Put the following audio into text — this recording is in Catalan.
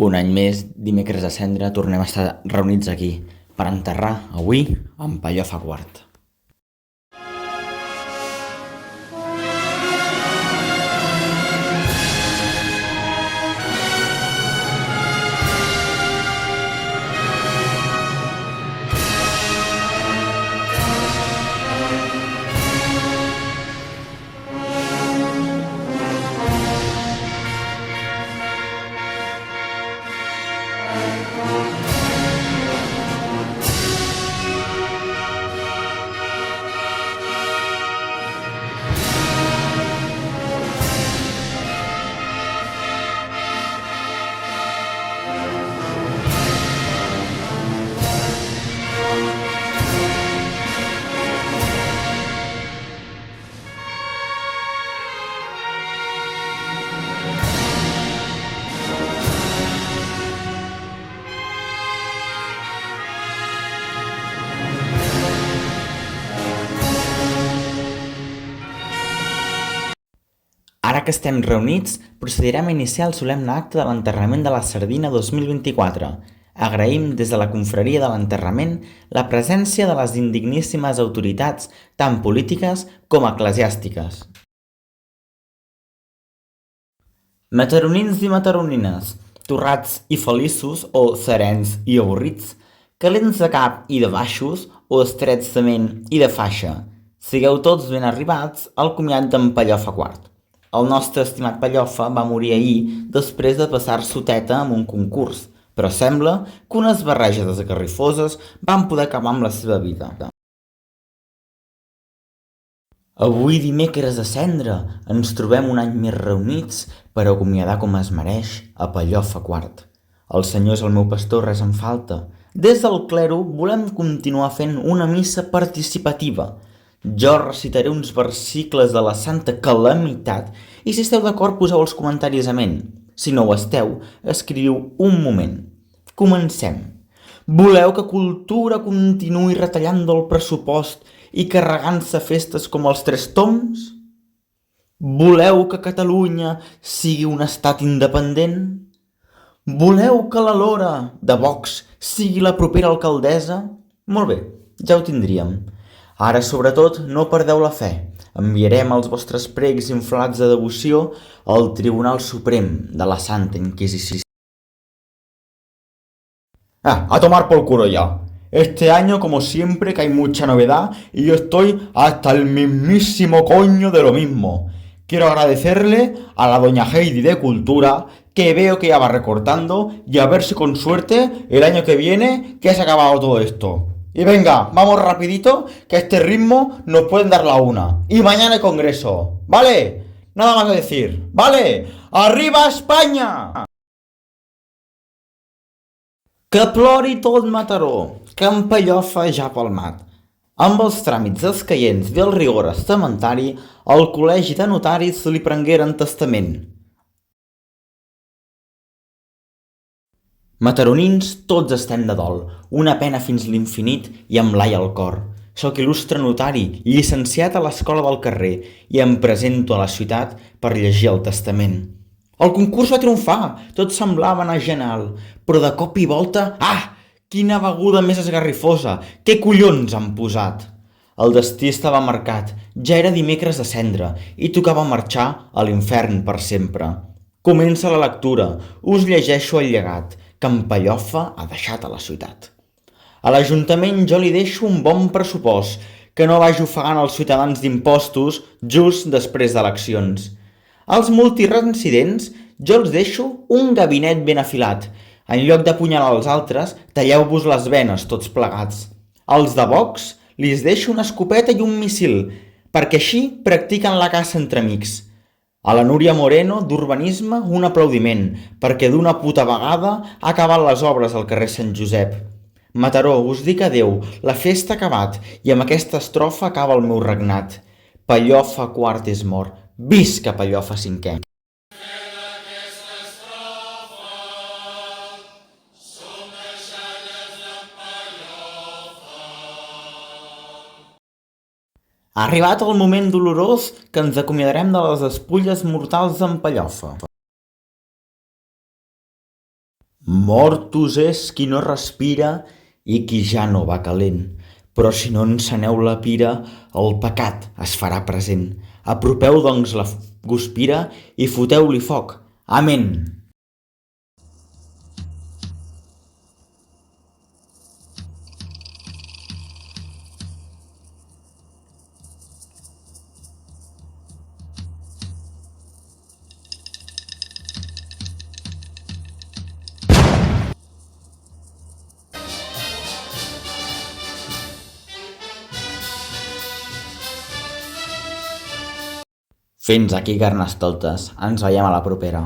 Un any més, dimecres de cendra, tornem a estar reunits aquí per enterrar, avui, en Pellofa Quart. Ara que estem reunits, procedirem a iniciar el solemne acte de l'enterrament de la Sardina 2024. Agraïm des de la confraria de l'enterrament la presència de les indigníssimes autoritats, tant polítiques com eclesiàstiques. Mataronins i mataronines, torrats i feliços o serens i avorrits, calents de cap i de baixos o estrets de ment i de faixa, sigueu tots ben arribats al comiat d'en Pellofa Quart. El nostre estimat Pellofa va morir ahir després de passar-s'ho teta en un concurs, però sembla que unes barreges esgarrifoses van poder acabar amb la seva vida. Avui, dimecres de cendra, ens trobem un any més reunits per acomiadar com es mereix a Pellofa Quart. El Senyor és el meu pastor, res em falta. Des del clero volem continuar fent una missa participativa. Jo recitaré uns versicles de la Santa Calamitat i si esteu d'acord poseu els comentaris amén. Si no ho esteu, escriviu un moment. Comencem. Voleu que cultura continuï retallant del pressupost i carregant-se festes com els Tres Tombs? Voleu que Catalunya sigui un estat independent? Voleu que la Lora de Vox sigui la propera alcaldessa? Molt bé, ja ho tindríem. Ara, sobretot, no perdeu la fe. Enviarem els vostres pregs inflats de devoció al Tribunal Suprem de la Santa Inquisició. A tomar por culo ya. Este año, como siempre, que hay mucha novedad y yo estoy hasta el mismísimo coño de lo mismo. Quiero agradecerle a la doña Heidi de Cultura, que veo que ya va recortando, y a ver si con suerte el año que viene que se ha acabado todo esto. Y venga, vamos rapidito, que a este ritmo nos pueden dar la una. Y mañana el congreso, ¿vale? Nada más que decir, ¿vale? ¡Arriba España! Que plori tot Mataró, que en Pellofa ja ha palmat. Amb els tràmits escaients i el rigor estamentari, el col·legi de notaris li prengueren testament. Mataronins, tots estem de dol, una pena fins l'infinit i amb l'ai al cor. Soc il·lustre notari, llicenciat a l'escola del carrer i em presento a la ciutat per llegir el testament. El concurs va triomfar, tot semblava anar genial, però de cop i volta, quina beguda més esgarrifosa, què collons han posat? El destí estava marcat, ja era dimecres de cendra i tocava marxar a l'infern per sempre. Comença la lectura, us llegeixo el llegat que en Pellofa ha deixat a la ciutat. A l'Ajuntament jo li deixo un bon pressupost, que no vagi ofegant els ciutadans d'impostos just després d'eleccions. Als multireincidents jo els deixo un gabinet ben afilat. En lloc d'apunyalar els altres, talleu-vos les venes tots plegats. Als de Vox li deixo una escopeta i un missil, perquè així practiquen la caça entre amics. A la Núria Moreno, d'Urbanisme, un aplaudiment, perquè d'una puta vegada ha acabat les obres al carrer Sant Josep. Mataró, us dic adeu, la festa ha acabat, i amb aquesta estrofa acaba el meu regnat. Pellofa Quart és mort, visca Pellofa cinquè. Ha arribat el moment dolorós que ens acomiadarem de les despulles mortals d'en Pellofa. Mortus és qui no respira i qui ja no va calent. Però si no enceneu la pira, el pecat es farà present. Apropeu, doncs, la guspira i foteu-li foc. Amén. Fins aquí, Carnestoltes. Ens veiem a la propera.